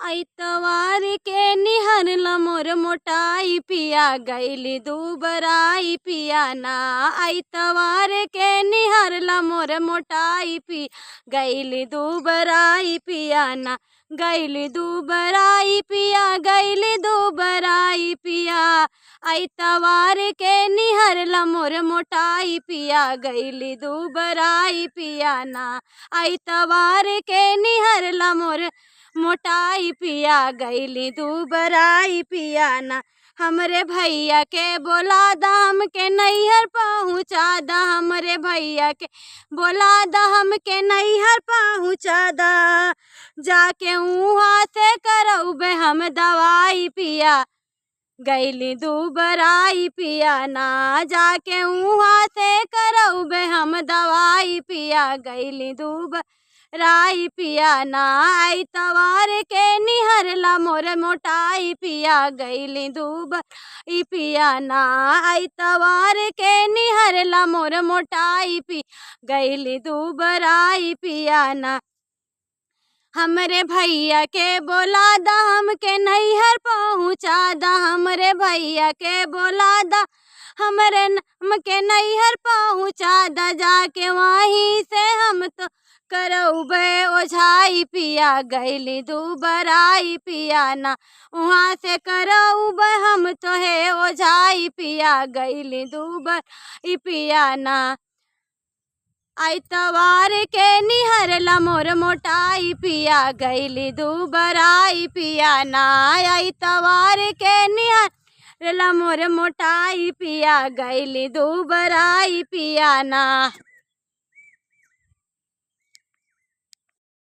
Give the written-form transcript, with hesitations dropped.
आइतवार के निहर मोर मोटाई पिया गैली दुबराई पिया ना। आइतवार के निहर मोर मोटाई पी गैली दुबराई पिया ना। गैली दुबराई पिया गैली दुबराई पिया। आइतवार के निहर मोर मोटाई पिया गैली दुबराई पिया ना। आइतवार के निहर मोर मोटाई पिया गैली दुबराई पिया ना। हमरे भैया के बोला दाम के नैहर पहुँचा दा। हमरे भैया के बोला दा हम के नैहर पहुँचा दा। जाके उहाँ से करौबे हम दवाई पिया गैली दुबराई पिया ना। जाके उहाँ से करौबे हम दवाई पिया गैली दुबराई पिया ना। आइतवार के निहर मोर मोटाई पिया गैली दुबराई पिया ना। आइतवार के निहर मोर मोटाई पी गैली दुबराई पिया ना। हमरे भैया के बोला दा हम के नैहर पहुँचा दा। हमरे भैया के बोला दा हमरे हम के नैहर पहुँचा दा। जाके वहीं से हम तो करौबे ओझाई पिया गैली दुबराई पिया ना। वहाँ से करौबे हम तो है ओझाई पिया गैली दुबराई पिया ना। आइतवार के निहर मोर मोटाई पिया गैली दुबराई पिया ना। आइतवार के निहर मोर मोटाई पिया गैली दुबराई पिया ना।